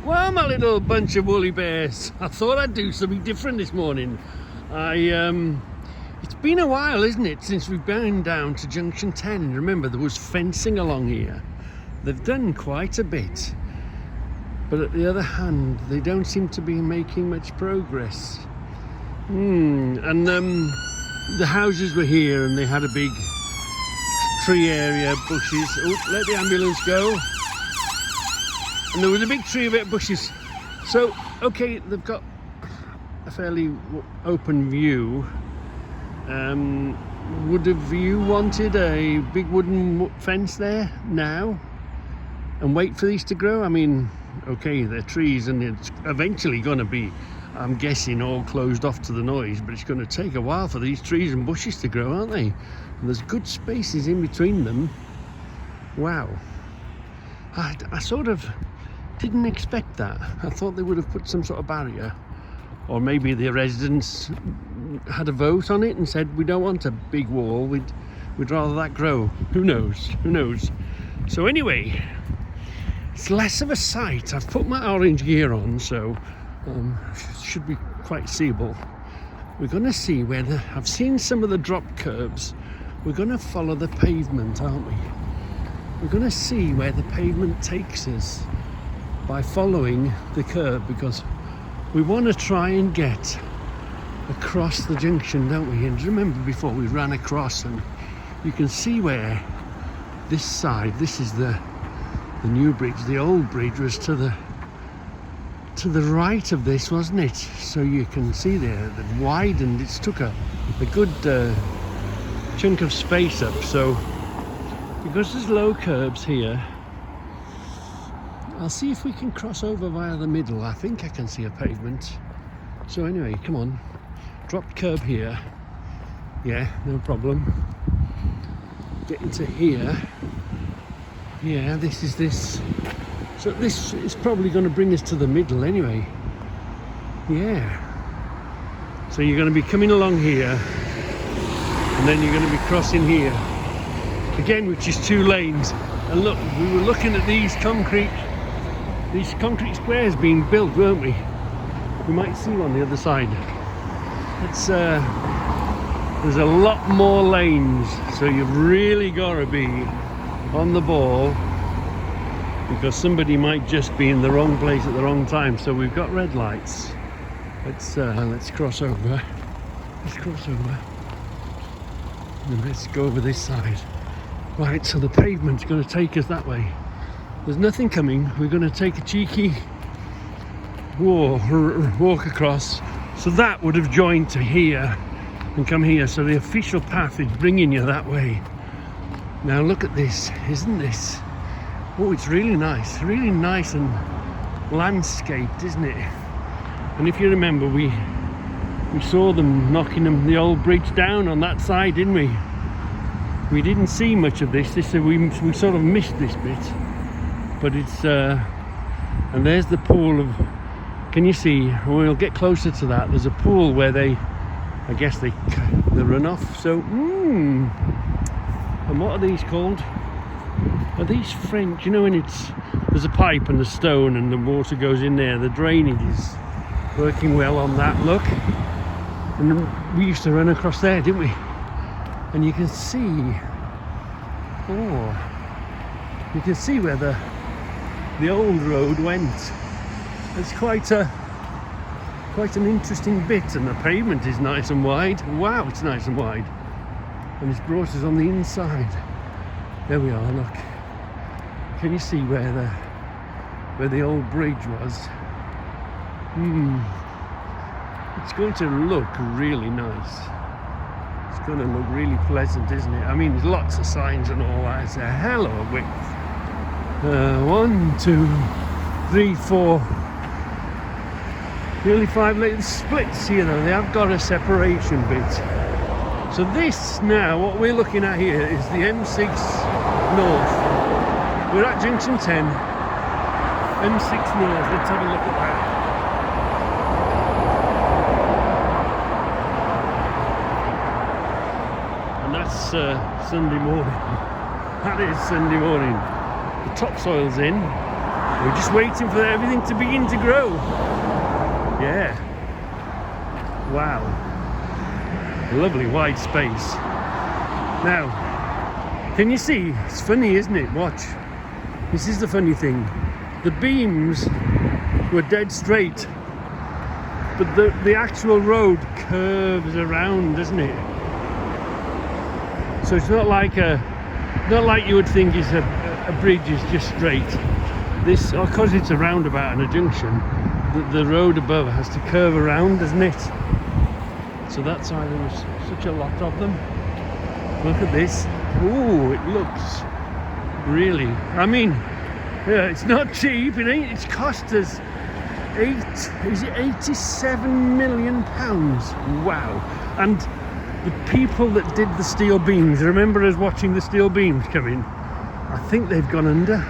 Well, my little bunch of woolly bears, I thought I'd do something different this morning. It's been a while, isn't it, since we've been down to junction 10. Remember, there was fencing along here. They've done quite a bit, but at the other hand, they don't seem to be making much progress. The houses were here and they had a big tree area, bushes. Oh, let the ambulance go. And there was a big tree of it, bushes. So, okay, they've got a fairly open view. Would have you wanted a big wooden fence there now and wait for these to grow? I mean, okay, they're trees and it's eventually going to be, I'm guessing, all closed off to the noise, but it's going to take a while for these trees and bushes to grow, aren't they? And there's good spaces in between them. Wow. I sort of didn't expect that. I thought they would have put some sort of barrier, or maybe the residents had a vote on it and said, we don't want a big wall, we'd rather that grow. Who knows. So anyway, it's less of a sight. I've put my orange gear on, so should be quite seeable. We're going to see where I've seen some of the drop curbs. We're going to follow the pavement, aren't we? We're going to see where the pavement takes us by following the curb, because we want to try and get across the junction, don't we? And remember before we ran across, and you can see where this side, this is the new bridge. The old bridge was to the right of this, wasn't it? So you can see there that widened. It's took a good chunk of space up. So because there's low curbs here, I'll see if we can cross over via the middle. I think I can see a pavement. So anyway, come on. Dropped curb here. Yeah, no problem. Get into here. Yeah, this is this. So this is probably going to bring us to the middle anyway. Yeah. So you're going to be coming along here, and then you're going to be crossing here. Again, which is 2 lanes. And look, we were looking at these concrete squares being built, weren't we? We might see on the other side. There's a lot more lanes, so you've really got to be on the ball, because somebody might just be in the wrong place at the wrong time. So we've got red lights. Let's cross over. And let's go over this side. Right, so the pavement's going to take us that way. There's nothing coming. We're going to take a cheeky walk across. So that would have joined to here and come here. So the official path is bringing you that way. Now look at this. Isn't this? Oh, it's really nice and landscaped, isn't it? And if you remember, we saw them knocking the old bridge down on that side, didn't we? We didn't see much of this. We sort of missed this bit. But it's and there's the pool of, can you see? We'll get closer to that. There's a pool where they run off. So and what are these called? Are these French? You know, when there's a pipe and a stone and the water goes in there. The drainage is working well on that. Look, and we used to run across there, didn't we? And you can see, you can see where the old road went. It's quite an interesting bit, and the pavement is nice and wide. Wow, it's nice and wide, and it's brought us on the inside. There we are. Look, can you see where the old bridge was? It's going to look really nice. It's going to look really pleasant, isn't it? I mean, there's lots of signs and all that. It's a hell of a width. 1, 2, 3, 4. Nearly 5 lanes. Splits here though. They have got a separation bit. So this now, what we're looking at here is the M6 North. We're at junction 10. M6 North. Let's have a look at that. And that's Sunday morning. That is Sunday morning. The topsoil's in. We're just waiting for everything to begin to grow. Yeah. Wow. Lovely wide space. Now, can you see? It's funny, isn't it? Watch. This is the funny thing. The beams were dead straight, but the actual road curves around, doesn't it? So it's not like you would think is a bridge is just straight. This, because it's a roundabout and a junction, the road above has to curve around, doesn't it? So that's why there was such a lot of them. Look at this. Ooh, it looks really, I mean, yeah, it's not cheap. It ain't. It's cost us £87 million. Wow. And the people that did the steel beams, remember us watching the steel beams come in? I think they've gone under,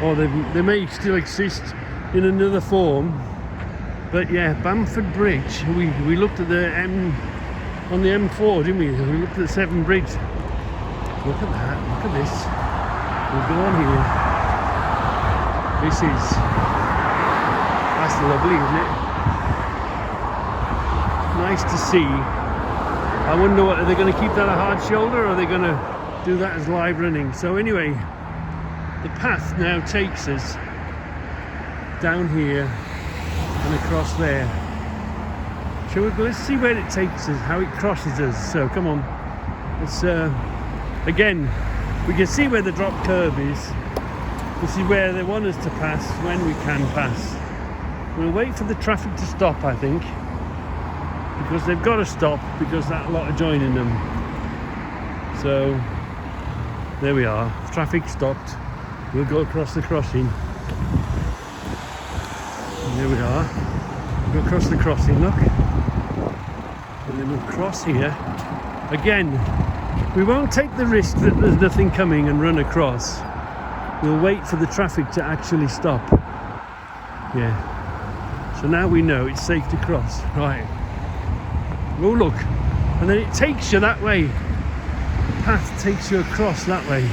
or they may still exist in another form. But yeah, Bamford Bridge. We looked at the on the M4, didn't we? We looked at the Severn Bridge. Look at that. Look at this. We'll go on here. That's lovely, isn't it? Nice to see. I wonder what, are they going to keep that a hard shoulder, or are they going to do that as live running? So anyway, the path now takes us down here and across there. Let's see where it takes us, how it crosses us. So come on, let's again, we can see where the drop curve is. This is where they want us to pass when we can pass. We'll wait for the traffic to stop, I think, because they've got to stop, because that lot are joining them. So there we are, traffic stopped. We'll go across the crossing. And there we are. We'll go across the crossing, look. And then we'll cross here. Again, we won't take the risk that there's nothing coming and run across. We'll wait for the traffic to actually stop. Yeah. So now we know it's safe to cross. Right. Oh look. And then it takes you that way. The path takes you across that way.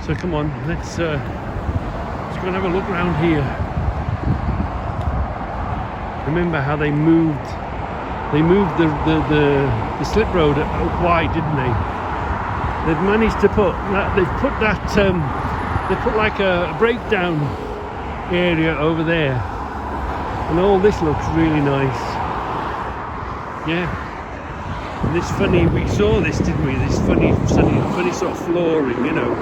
So come on, let's go and have a look around here. Remember how they moved the slip road out wide, didn't they? They've managed to put that, they put like a breakdown area over there, and all this looks really nice. Yeah. And this funny, we saw this, didn't we? This funny sort of flooring, you know.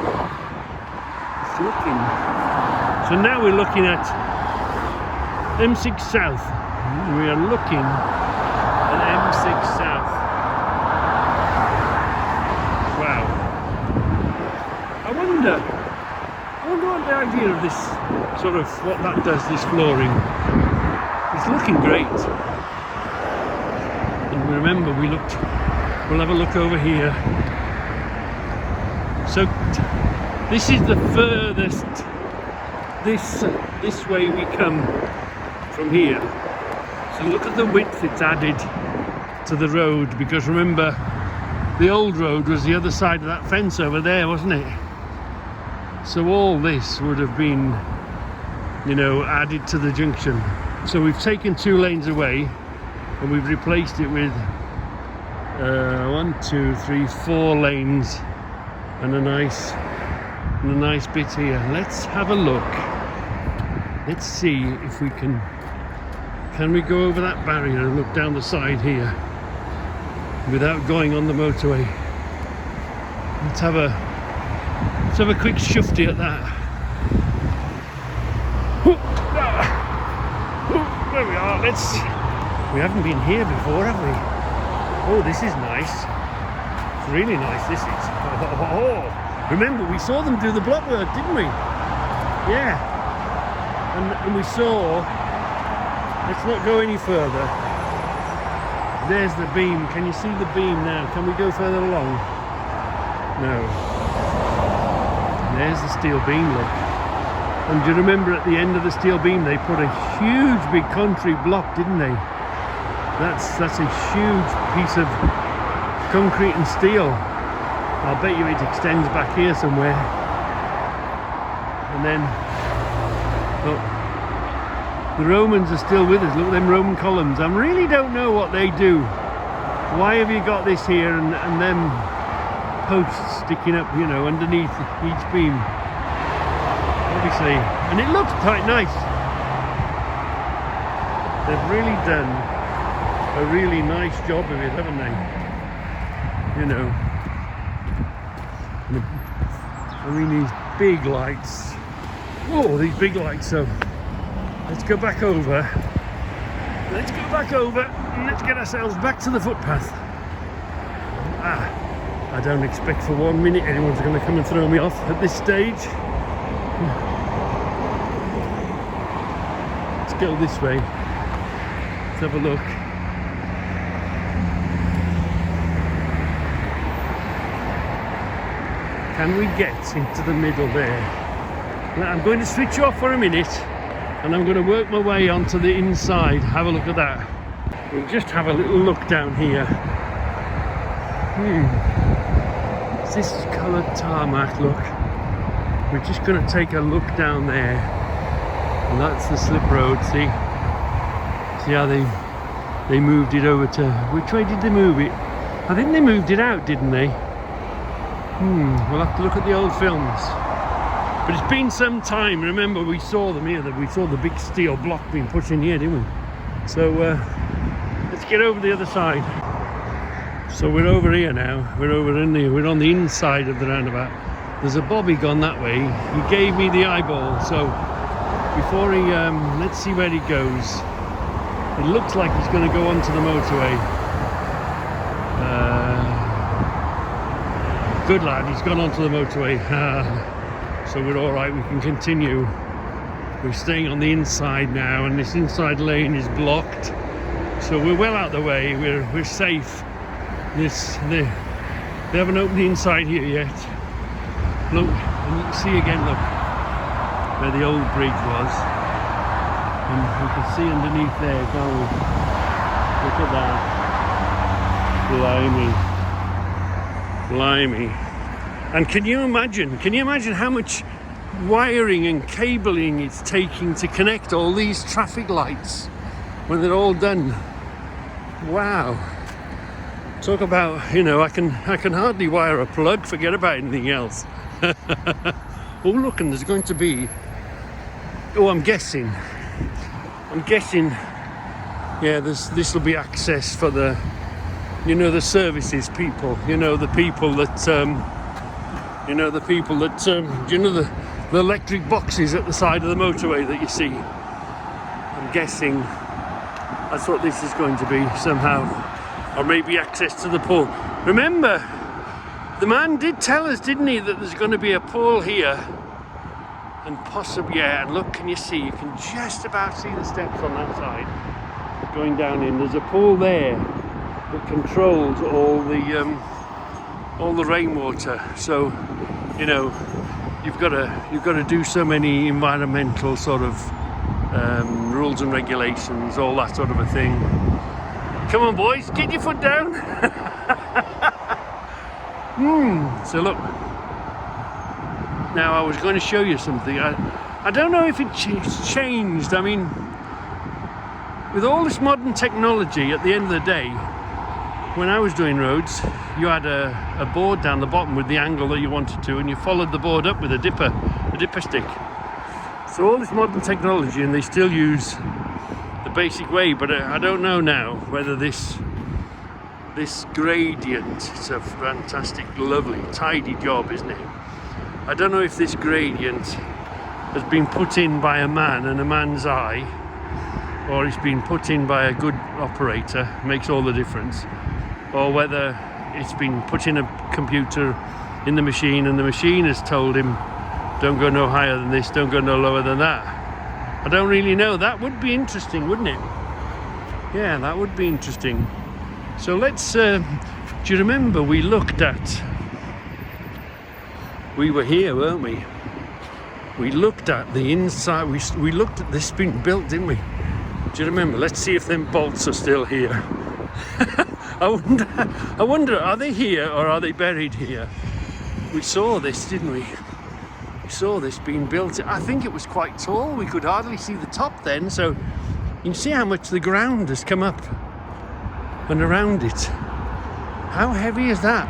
It's looking. So now we're looking at M6 South. We are looking at M6 South. Wow. I wonder what the idea of this sort of, what that does, this flooring. It's looking great. And remember, we'll have a look over here. So this is the furthest this way we come from here. So look at the width it's added to the road, because remember, the old road was the other side of that fence over there, wasn't it? So all this would have been, you know, added to the junction. So we've taken 2 lanes away and we've replaced it with 1, 2, 3, 4 lanes and a nice bit here. Let's have a look. Let's see if we can we go over that barrier and look down the side here without going on the motorway. Let's have a quick shufty at that. There we are. We haven't been here before, have we? Oh, this is nice. It's really nice, this is. Oh. Remember, we saw them do the block work, didn't we? Yeah. And we saw, let's not go any further. There's the beam. Can you see the beam now? Can we go further along? No. There's the steel beam, look. And do you remember at the end of the steel beam they put a huge big concrete block, didn't they? That's a huge piece of concrete and steel. I'll bet you it extends back here somewhere. And then The Romans are still with us. Look at them Roman columns. I really don't know what they do. Why have you got this here and them posts sticking up, you know, underneath each beam? Obviously, and it looks quite nice. They've really done a really nice job of it, haven't they? You know, I mean, these big lights. Oh, these big lights. So let's go back over. Let's go back over and let's get ourselves back to the footpath. I don't expect for 1 minute anyone's going to come and throw me off at this stage. Let's go this way. Let's have a look. Can we get into the middle there? Now, I'm going to switch off for a minute and I'm going to work my way onto the inside. Have a look at that. We'll just have a little look down here. This is coloured tarmac, look. We're just going to take a look down there. And that's the slip road, see? See how they moved it over to... Which way did they move it? I think they moved it out, didn't they? We'll have to look at the old films. But it's been some time. Remember, we saw them here. We saw the big steel block being put in here, didn't we? So let's get over the other side. So we're over here now. We're on the inside of the roundabout. There's a bobby gone that way. He gave me the eyeball. So before he, let's see where he goes. It looks like he's going to go onto the motorway. Good lad, he's gone onto the motorway. So we're all right, we can continue. We're staying on the inside now, and this inside lane is blocked. So we're well out of the way, we're safe. They haven't opened the inside here yet. Look, and you can see again, look, where the old bridge was. And we can see underneath there, can't we? Look at that. Blimey. And can you imagine how much wiring and cabling it's taking to connect all these traffic lights when they're all done? Wow. Talk about, you know, I can hardly wire a plug, forget about anything else. Oh look, and there's going to be, I'm guessing, yeah, this will be access for the, you know, the services people, you know, the people that, the electric boxes at the side of the motorway that you see. I'm guessing that's what this is going to be somehow, or maybe access to the pool. Remember, the man did tell us, didn't he, that there's going to be a pool here, and possibly, yeah, and look, can you see? You can just about see the steps on that side going down in. There's a pool there that controls all the rainwater. So, you know, you've got to do so many environmental sort of rules and regulations, all that sort of a thing. Come on, boys, get your foot down. So look. Now I was going to show you something. I don't know if it's changed. I mean, with all this modern technology, at the end of the day, when I was doing roads, you had a board down the bottom with the angle that you wanted to, and you followed the board up with a dipper stick. So all this modern technology, and they still use the basic way, but I don't know now whether this gradient, it's a fantastic, lovely, tidy job, isn't it? I don't know if this gradient has been put in by a man and a man's eye, or it's been put in by a good operator, makes all the difference, or whether it's been put in a computer in the machine and the machine has told him, don't go no higher than this, don't go no lower than that. I don't really know. That would be interesting, wouldn't it? Yeah, that would be interesting. So let's, do you remember we were here, weren't we? We looked at the inside, we looked at this being built, didn't we? Do you remember? Let's see if them bolts are still here. I wonder, are they here or are they buried here? We saw this, didn't we? We saw this being built. I think it was quite tall. We could hardly see the top then, so you can see how much the ground has come up and around it. How heavy is that?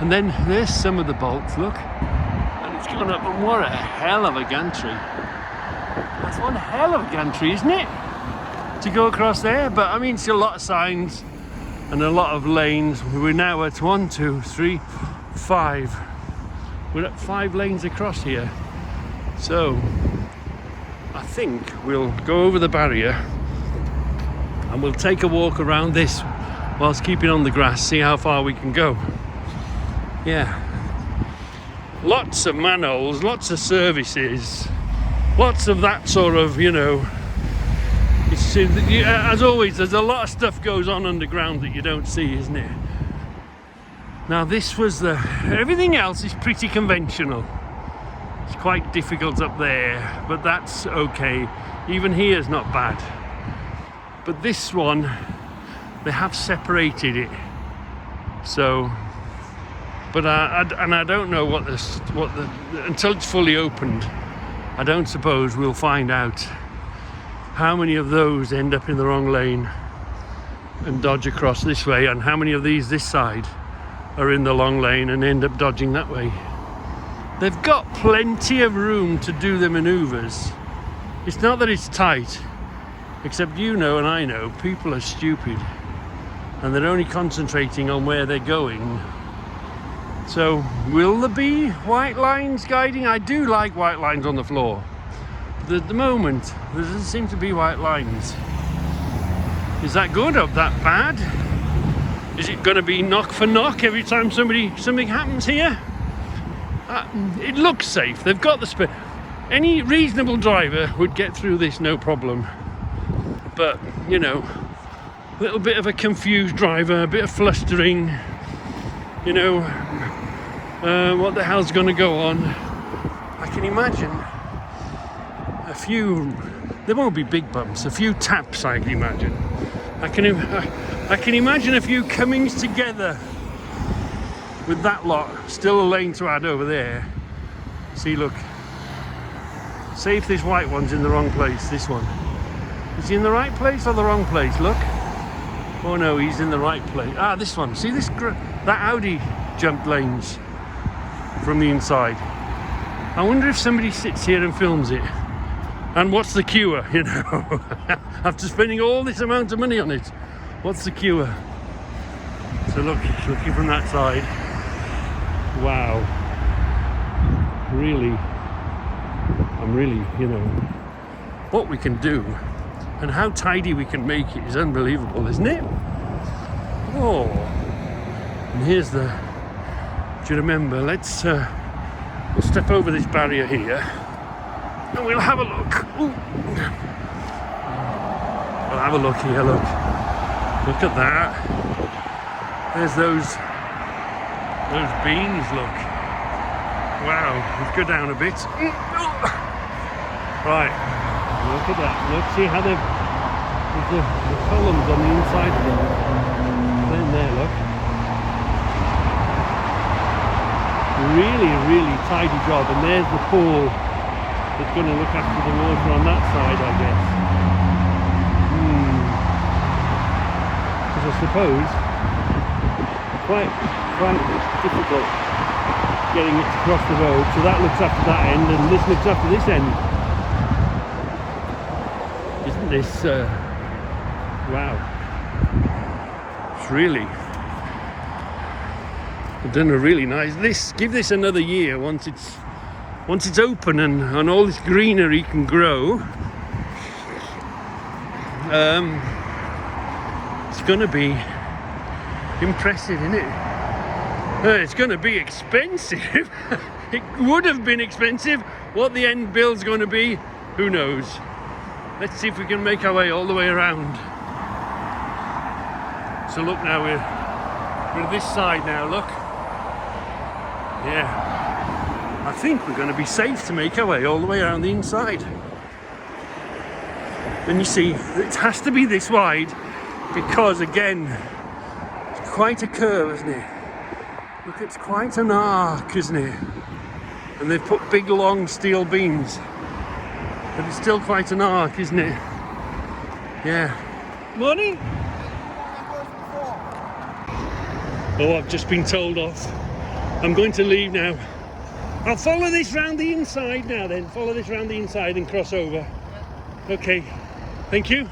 And then there's some of the bolts, look. And it's gone up, and what a hell of a gantry. That's one hell of a gantry, isn't it? To go across there, but I mean, it's a lot of signs and a lot of lanes. We're now at 1, 2, 3, 5. We're at 5 lanes across here. So I think we'll go over the barrier and we'll take a walk around this whilst keeping on the grass, see how far we can go. Yeah, lots of manholes, lots of services, lots of that sort of, you know, it's, as always, there's a lot of stuff goes on underground that you don't see, isn't it? Now this was everything else is pretty conventional. It's quite difficult up there, but that's okay. Even here is not bad. But this one, they have separated it. So, but I don't know what the until it's fully opened, I don't suppose we'll find out how many of those end up in the wrong lane and dodge across this way, and how many of these this side are in the long lane and end up dodging that way. They've got plenty of room to do the maneuvers. It's not that it's tight, except you know and I know people are stupid and they're only concentrating on where they're going. So will there be white lines guiding? I do like white lines on the floor. But at the moment there doesn't seem to be white lines. Is that good or that bad? Is it going to be knock for knock every time something happens here? It looks safe. They've got the space. Any reasonable driver would get through this no problem. But, you know, a little bit of a confused driver, a bit of flustering, you know, what the hell's going to go on? I can imagine a few, there won't be big bumps, a few taps I can imagine. I can imagine a few comings together with that lot. Still a lane to add over there. See, look. See if this white one's in the wrong place, this one. Is he in the right place or the wrong place? Look. Oh no, he's in the right place. Ah, this one. See this? That Audi jumped lanes from the inside. I wonder if somebody sits here and films it. And what's the cure, you know? After spending all this amount of money on it, what's the cure? So look, looking from that side. Wow. Really, I'm really, you know, what we can do and how tidy we can make it is unbelievable, isn't it? Oh, and here's the, do you remember, let's we'll step over this barrier here and we'll have a look. Ooh. We'll have a look here, look. Look at that. There's those beams, look. Wow, let's go down a bit. Right, look at that. Look, see how there's the columns on the inside of them. Then there, look. Really, really tidy job. And there's the pool that's going to look after the water on that side, I guess. Because I suppose quite difficult getting it across the road. So that looks after that end, and this looks after this end. Isn't this wow? It's really, they've done a really nice. Give this another year once it's open and all this greenery can grow. It's going to be impressive, isn't it? It's going to be expensive. It would have been expensive. What the end bill's going to be, who knows? Let's see if we can make our way all the way around. So look, now we're this side now, look. Yeah, I think we're going to be safe to make our way all the way around the inside. And you see, it has to be this wide because, again, it's quite a curve, isn't it? Look, it's quite an arc, isn't it? And they've put big long steel beams. But it's still quite an arc, isn't it? Yeah. Morning. Oh, I've just been told off. I'm going to leave now. I'll follow this round the inside now then. Follow this round the inside and cross over. Okay. Thank you.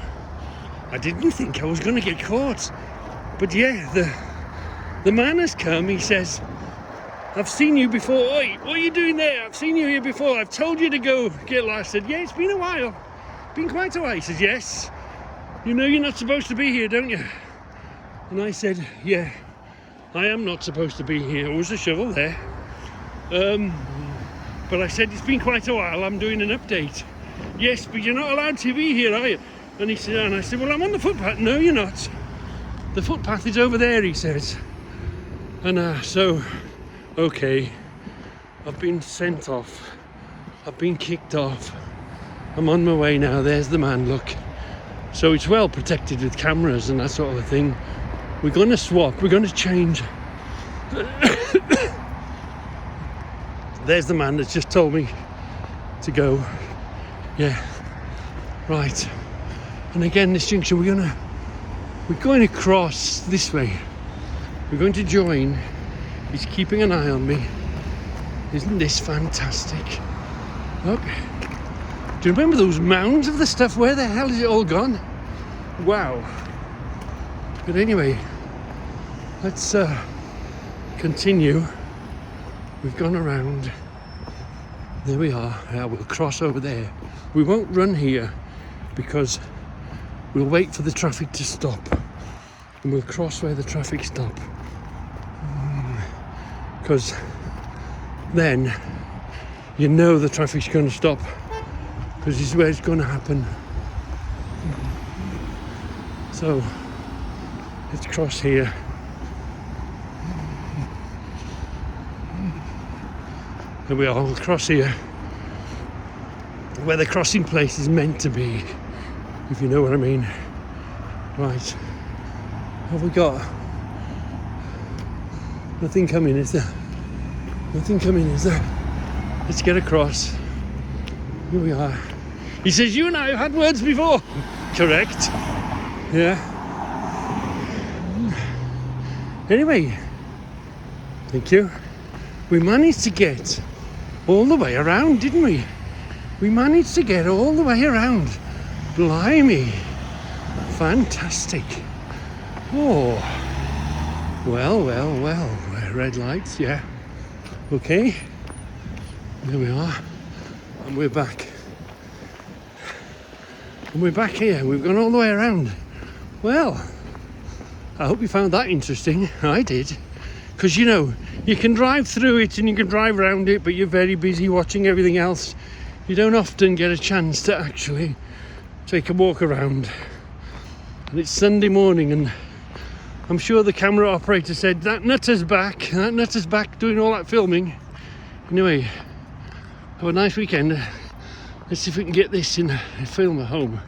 I didn't think I was going to get caught. But yeah, the man has come. He says, I've seen you before. Oi, what are you doing there? I've seen you here before. I've told you to go get lost. I said, yeah, it's been a while. Been quite a while. He says, yes. You know you're not supposed to be here, don't you? And I said, yeah, I am not supposed to be here. There was a shovel there. But I said, it's been quite a while. I'm doing an update. Yes, but you're not allowed to be here, are you? And he said, and I said, well, I'm on the footpath. No, you're not. The footpath is over there, he says. And so, okay, I've been sent off. I've been kicked off. I'm on my way now. There's the man, look. So it's well protected with cameras and that sort of thing. We're going to swap. We're going to change. There's the man that's just told me to go. Yeah, right. And again, this junction, we're going to cross this way. We're going to join. He's keeping an eye on me. Isn't this fantastic? Look. Do you remember those mounds of the stuff? Where the hell is it all gone? Wow. But anyway, let's continue. We've gone around. There we are. We'll cross over there. We won't run here because we'll wait for the traffic to stop. And we'll cross where the traffic stop. Because then you know the traffic's going to stop. Because this is where it's going to happen. So let's cross here. There we are, we'll cross here where the crossing place is meant to be, if you know what I mean. Right, what have we got? Nothing coming, is there? Nothing coming, is there? Let's get across. Here we are. He says, you and I have had words before. Correct. Yeah. Anyway, thank you. We managed to get all the way around, didn't we? We managed to get all the way around. Blimey. Fantastic. Oh. Well. Red lights, yeah. Okay. There we are. And we're back. And we're back here. We've gone all the way around. Well, I hope you found that interesting. I did. Because, you know, you can drive through it and you can drive around it, but you're very busy watching everything else. You don't often get a chance to actually take a walk around. And it's Sunday morning, and I'm sure the camera operator said, that nutter's back doing all that filming. Anyway, have a nice weekend. Let's see if we can get this in a film at home.